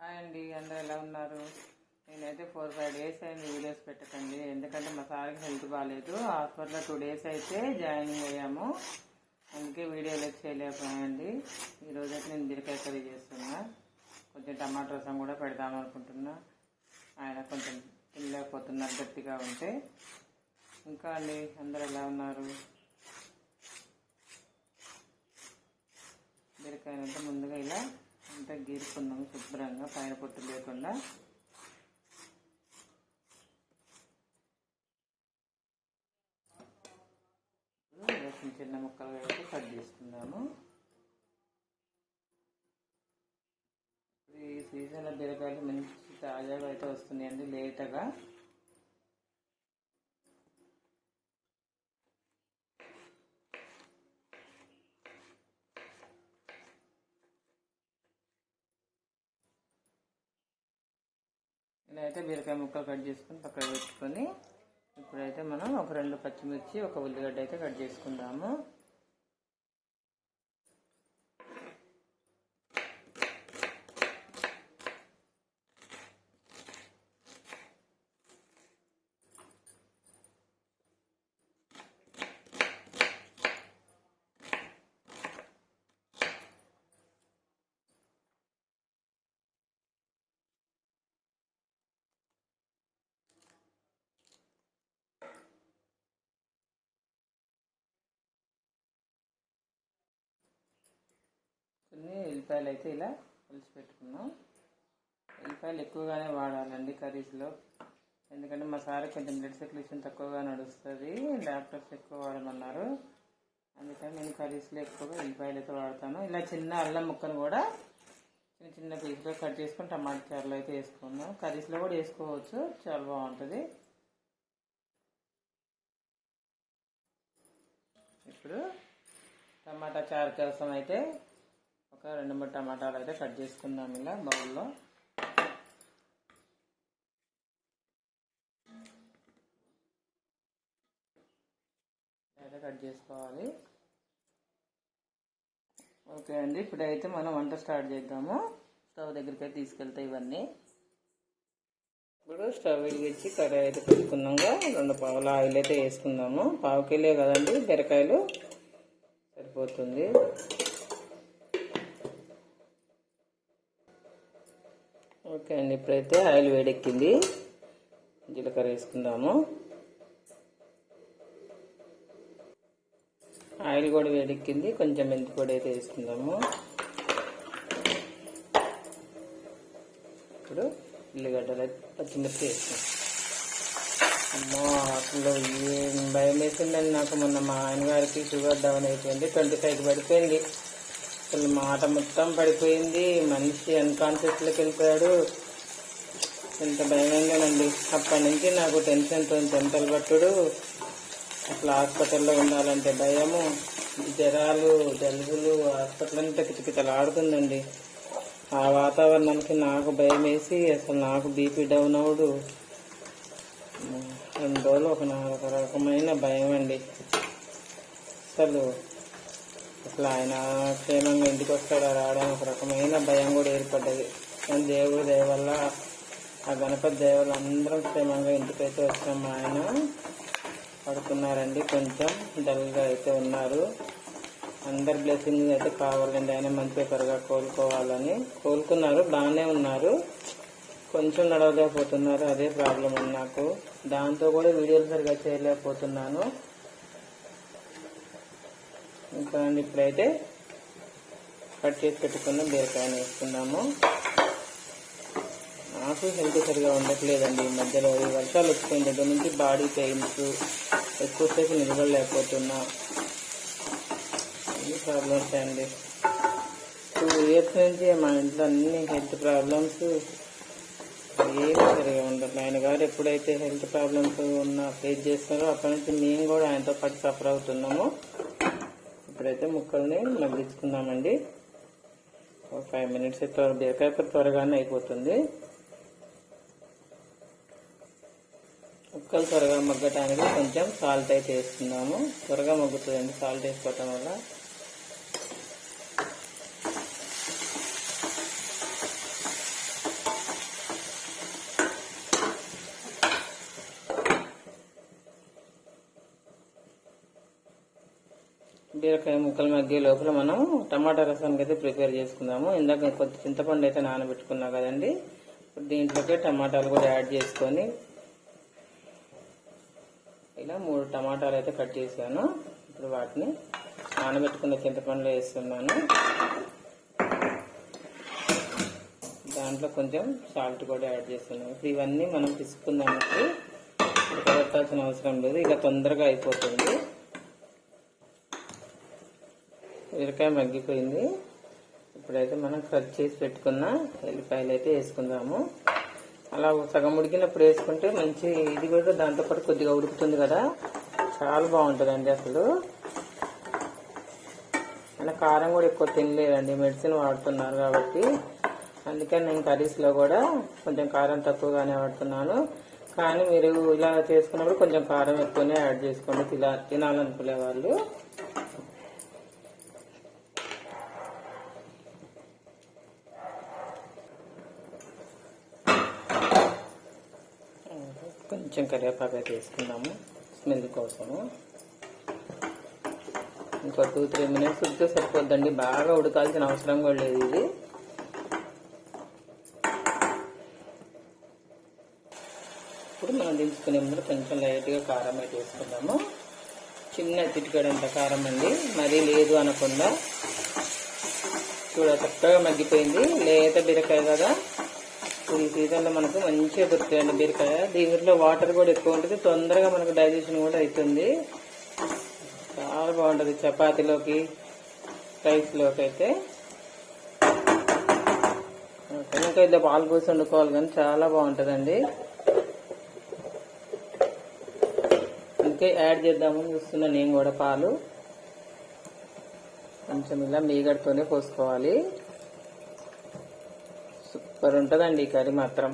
Hi అండి, అందరూ ఎలా ఉన్నారు? నేనైతే 4-5 డేస్ అయింది వీడియోస్ పెట్టకండి, ఎందుకంటే మా సార్కి హెల్త్ బాగాలేదు. హాస్పిటల్లో 2 డేస్ అయితే జాయినింగ్ అయ్యాము, అందుకే వీడియోలు చేయలేకపోయానండి. ఈరోజు అయితే నేను బీరకాయ కర్రీ చేస్తున్నా, కొంచెం టమాటా రసం కూడా పెడదాం అనుకుంటున్నా. ఆయన కొంచెం తినలేకపోతున్నారు గట్టిగా ఉంటే. ఇంకా అండి, అందరూ ఎలా ఉన్నారు? బీరకాయనంటే ముందుగా ఇలా అంతా గీరుకున్నాము శుభ్రంగా, పైన పొట్టు లేకుండా. చిన్న చిన్న ముక్కలుగా అయితే కట్ చేసుకుందాము. ఈ సీజన్లో బీరకాయలు మంచి తాజాగా అయితే వస్తున్నాయండి, లేతగా. ఇలా అయితే బీరకాయ ముక్కలు కట్ చేసుకుని పక్కన పెట్టుకొని, ఇప్పుడైతే మనం ఒక 2 పచ్చిమిర్చి, ఒక ఉల్లిగడ్డ అయితే కట్ చేసుకుందాము. కొన్ని ఎల్లిపాయలు అయితే ఇలా కలిసి పెట్టుకున్నాం. ఎల్లిపాయలు ఎక్కువగానే వాడాలండి కర్రీస్లో, ఎందుకంటే మా సార్ కొంచెం బ్లడ్ సర్క్యులేషన్ తక్కువగా నడుస్తుంది, డాక్టర్స్ ఎక్కువ వాడమన్నారు. అందుకని నేను కర్రీస్లో ఎక్కువగా ఎల్లిపాయలు అయితే వాడతాను. ఇలా చిన్న అల్లం ముక్కను కూడా చిన్న చిన్న పీసులో కట్ చేసుకొని టమాటా చారులో అయితే వేసుకున్నాం. కర్రీస్లో కూడా వేసుకోవచ్చు, చాలా బాగుంటుంది. ఇప్పుడు టమాటా చారు కోసం అయితే ఒక 2-3 టమాటాలు అయితే కట్ చేసుకుందాం ఇలా బౌల్లో. అయితే కట్ చేసుకోవాలి. ఓకే అండి, ఇప్పుడైతే మనం వంట స్టార్ట్ చేద్దాము. స్టవ్ దగ్గరికి అయితే తీసుకెళ్తాయి ఇవన్నీ. ఇప్పుడు స్టవ్ వెలిగించి కర్రీ అయితే పెట్టుకున్నాము. 2 పావుల ఆయిల్ అయితే వేసుకుందాము. 1/2 కిలో కదండి బీరకాయలు, సరిపోతుంది. ఓకే అండి, ఇప్పుడైతే ఆయిల్ వేడెక్కింది, జీలకర్ర వేసుకుందాము. ఆయిల్ కూడా వేడెక్కింది, కొంచెం మెంతి పొడి అయితే వేసుకుందాము. ఇప్పుడు ఉల్లిగడ్డలు పచ్చిమిర్చి వేసుకుందాం. అమ్మో, అసలు ఏం భయం వేసిందండి నాకు. మొన్న మా ఆయన గారికి షుగర్ డౌన్ అయిపోయింది, 25కి పడిపోయింది. అసలు మాట మొత్తం పడిపోయింది, మనిషి అన్కాన్షియస్లోకి వెళ్ళిపోయాడు. ఎంత భయమైందేనండి. అప్పటి నుంచి నాకు టెన్షన్తో చెంతలు పట్టుడు, అసలు హాస్పిటల్లో ఉండాలంటే భయము, జ్వరాలు, జలుబులు, హాస్పిటల్ అంతా కిచకిచలు ఆడుతుందండి. ఆ వాతావరణానికి నాకు భయం వేసి అసలు నాకు బీపీ డౌన్ అవుడు. 2 రోజులు ఒక రకమైన భయం అండి. అసలు ఆయన క్షేమంగా ఇంటికి వస్తాడా రావడానికి ఒక రకమైన భయం కూడా ఏర్పడ్డది. కానీ దేవుడి దయ వల్ల, ఆ గణపతి దయ వల్ల అందరం క్షేమంగా ఇంటికైతే వచ్చాం. మా ఆయన పడుకున్నారండి, కొంచెం డల్గా అయితే ఉన్నారు. అందరి బ్లెస్సింగ్ అయితే కావాలండి, ఆయన మంచిగా త్వరగా కోలుకోవాలని. కోలుకున్నారు, బాగానే ఉన్నారు, కొంచెం నడవలేకపోతున్నారు, అదే ప్రాబ్లం ఉంది నాకు. దాంతో కూడా వీడియోలు సరిగా చేయలేకపోతున్నాను. ఇంకా ఇప్పుడైతే కట్ చేసి పెట్టుకున్న బీరకాయని వేసుకున్నాము. నాకు హెల్త్ సరిగా ఉండట్లేదండి ఈ మధ్యలో. ఈ వర్షాలు వచ్చిపోయిన దగ్గర నుంచి బాడీ పెయిన్స్, ఎక్కువసేపు నిలబడలేకపోతున్నా, అన్ని ప్రాబ్లమ్స్ అండి. 2 ఇయర్స్ నుంచి మా ఇంట్లో అన్ని హెల్త్ ప్రాబ్లమ్స్, ఏమీ సరిగా ఉండదు. ఆయన గారు ఎప్పుడైతే హెల్త్ ప్రాబ్లమ్స్ ఫేస్ చేస్తారో అప్పటి నుంచి మేము కూడా ఆయనతో పాటు సఫర్ అవుతున్నాము. ఇప్పుడైతే ముక్కల్ని మగ్గించుకుందామండి. ఒక 5 మినిట్స్ బీరకాయ త్వరగానే అయిపోతుంది. ముక్కలు త్వరగా మగ్గటానికి కొంచెం సాల్ట్ అయితే వేసుకుందాము, త్వరగా మగ్గుతుందండి సాల్ట్ వేసుకోవటం వల్ల. బీరకాయ ముక్కల మధ్య లోపల మనం టమాటా రసానికి అయితే ప్రిపేర్ చేసుకుందాము. ఇందాక కొద్ది చింతపండు అయితే నానబెట్టుకున్నా కదండి. ఇప్పుడు దీంట్లోకి టమాటాలు కూడా యాడ్ చేసుకొని ఇలా 3 టమాటాలు అయితే కట్ చేశాను. ఇప్పుడు వాటిని నానబెట్టుకున్న చింతపండులో వేస్తున్నాను. దాంట్లో కొంచెం సాల్ట్ కూడా యాడ్ చేస్తున్నాను. ఇప్పుడు ఇవన్నీ మనం తీసుకుందామంటే పెట్టాల్సిన అవసరం లేదు, ఇలా తొందరగా అయిపోతుంది. బీరకాయ మగ్గిపోయింది. ఇప్పుడైతే మనం కట్ చేసి పెట్టుకున్న ఎల్లిపాయలు అయితే వేసుకుందాము. అలా సగం ఉడికినప్పుడు వేసుకుంటే మంచి, ఇది కూడా దాంతోపాటు కొద్దిగా ఉడుకుతుంది కదా, చాలా బాగుంటుందండి. అసలు అలా కారం కూడా ఎక్కువ తినలేదండి, మెడిసిన్ వాడుతున్నారు కాబట్టి. అందుకని నేను కర్రీస్లో కూడా కొంచెం కారం తక్కువగానే వాడుతున్నాను. కానీ మీరు ఇలా చేసుకున్నప్పుడు కొంచెం కారం ఎక్కువనే యాడ్ చేసుకోండి తినాలనుకునే వాళ్ళు. కొంచెం కరివేపాకు అయితే వేసుకుందాము స్మెల్ కోసము. ఇంకో 2-3 మినిట్స్ ఉడితే సరిపోద్దండి, బాగా ఉడకాల్సిన అవసరం కూడా లేదు ఇది. ఇప్పుడు మనం దించుకునే ముందు కొంచెం లైట్గా కారం అయితే వేసుకుందాము. చిన్న చిటికెడంత కారం అండి, మరీ లేదు అనకుండా. చూడ చక్కగా మగ్గిపోయింది. లేత బీరకాయ కదా, ఈ సీజన్లో మనకు మంచిగా దొరుకుతాయండి బీరకాయ. దీంట్లో వాటర్ కూడా ఎక్కువ ఉంటుంది, తొందరగా మనకు డైజెషన్ కూడా అవుతుంది. చాలా బాగుంటుంది చపాతీలోకి, రైస్లోకి అయితే. ఇంకా ఇద్దరు పాలు పోసి వండుకోవాలి కానీ చాలా బాగుంటుందండి. అందుకే యాడ్ చేద్దామని చూస్తున్నా నేను కూడా పాలు. కొంచెం ఇలా మీగడతోనే పోసుకోవాలి. సూపర్ ఉంటుందండి ఈ కర్రీ మాత్రం.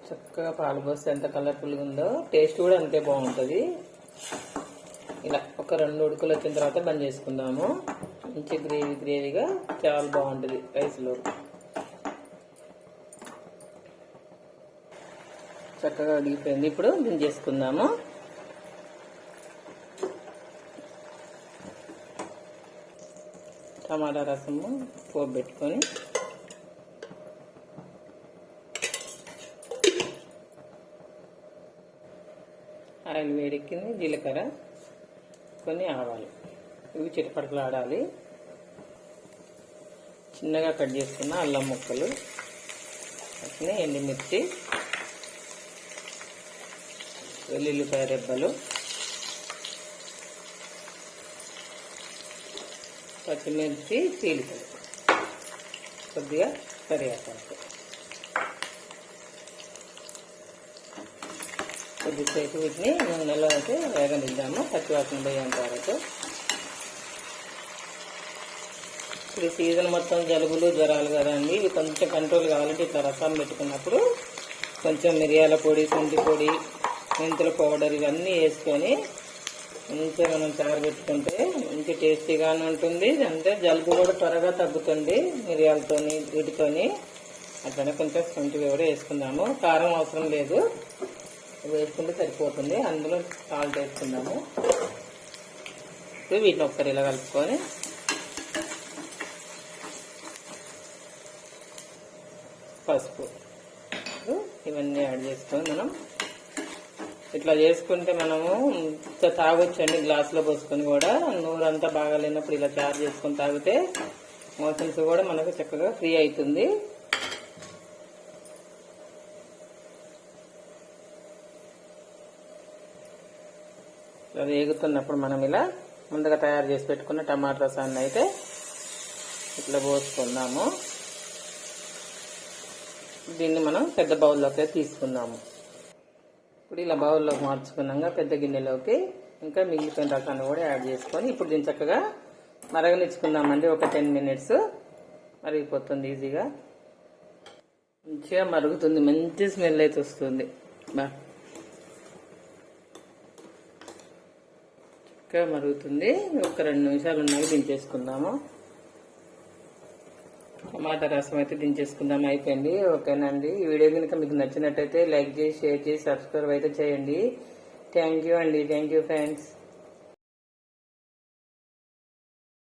చక్కగా పాలు పోస్తే ఎంత కలర్ఫుల్గా ఉందో, టేస్ట్ కూడా అంతే బాగుంటుంది. ఇలా ఒక 2 ఉడుకులు వచ్చిన తర్వాత బంద్ చేసుకుందాము. మంచి గ్రేవీగా చాలా బాగుంటుంది రైస్లో. చక్కగా ఉడికిపోయింది. ఇప్పుడు బంద్ చేసుకుందాము. టమాటా రసము పోబెట్టుకొని ఆయిల్ వేడెక్కింది. జీలకర్ర, కొన్ని ఆవాలు, ఇవి చిటపటలు ఆడాలి. చిన్నగా కట్ చేసుకున్న అల్లం ముక్కలు, అట్లనే ఎండుమిర్చి, వెల్లుల్లిపాయ రెబ్బలు, పచ్చిమిర్చి చీలికలు, కొద్దిగా కరివేపాకు, కొద్దిసేపు వీటిని నూనెలో అయితే వేగనిద్దాము పచ్చివాసన పోయేంత వరకు. ఇప్పుడు సీజన్ మొత్తం జలుబులు జ్వరాలు కదండి, ఇవి కొంచెం కంట్రోల్ కావాలంటే ఇట్లా రసాలు పెట్టుకున్నప్పుడు కొంచెం మిరియాల పొడి, శొంఠి పొడి, మెంతుల పౌడర్ ఇవన్నీ వేసుకొని మంచిగా మనం చారు పెట్టుకుంటే మంచి టేస్టీగానే ఉంటుంది. అంటే జలుబు కూడా త్వరగా తగ్గుతుంది మిరియాలతోని వీటితోని. అట్లనే కొంచెం శొంఠి కూడా వేసుకుందాము. కారం అవసరం లేదు, వేసుకుంటే సరిపోతుంది. అందులో సాల్ట్ వేసుకుందాము. ఇప్పుడు వీటిని ఒక్కరి ఇలా కలుపుకొని పసుపు ఇవన్నీ యాడ్ చేసుకొని మనం ఇట్లా చేసుకుంటే మనము తాగొచ్చండి. గ్లాసులో పోసుకొని కూడా నూరంతా బాగాలేనప్పుడు ఇలా చారు చేసుకొని తాగితే మోషన్స్ కూడా మనకు చక్కగా ఫ్రీ అవుతుంది. ఇలా వేగుతున్నప్పుడు మనం ఇలా ముందుగా తయారు చేసి పెట్టుకున్న టమాటా రసాన్ని అయితే ఇట్లా పోసుకుందాము. దీన్ని మనం పెద్ద బౌల్లోకి తీసుకుందాము. ఇప్పుడు ఇలా బౌల్లోకి మార్చుకున్నాక పెద్ద గిన్నెలోకి ఇంకా మిగిలిపోయిన రసాన్ని కూడా యాడ్ చేసుకొని ఇప్పుడు దీన్ని చక్కగా మరగనిచ్చుకుందామండి. ఒక 10 మినిట్స్ మరిగిపోతుంది ఈజీగా. మంచిగా మరుగుతుంది, మంచి స్మెల్ అయితే వస్తుంది. చక్కగా మరుగుతుంది. ఒక 2 నిమిషాలు ఉన్నాక దించేసుకుందాము. టమాటా రసం అయితే దించేసుకుందాం. అయిపోయింది. ఓకేనండి. ఈ వీడియో కనుక మీకు నచ్చినట్టయితే లైక్ చేసి, షేర్ చేసి, సబ్స్క్రైబ్ అయితే చేయండి. థ్యాంక్ యూ అండి, థ్యాంక్ యూ ఫ్రెండ్స్.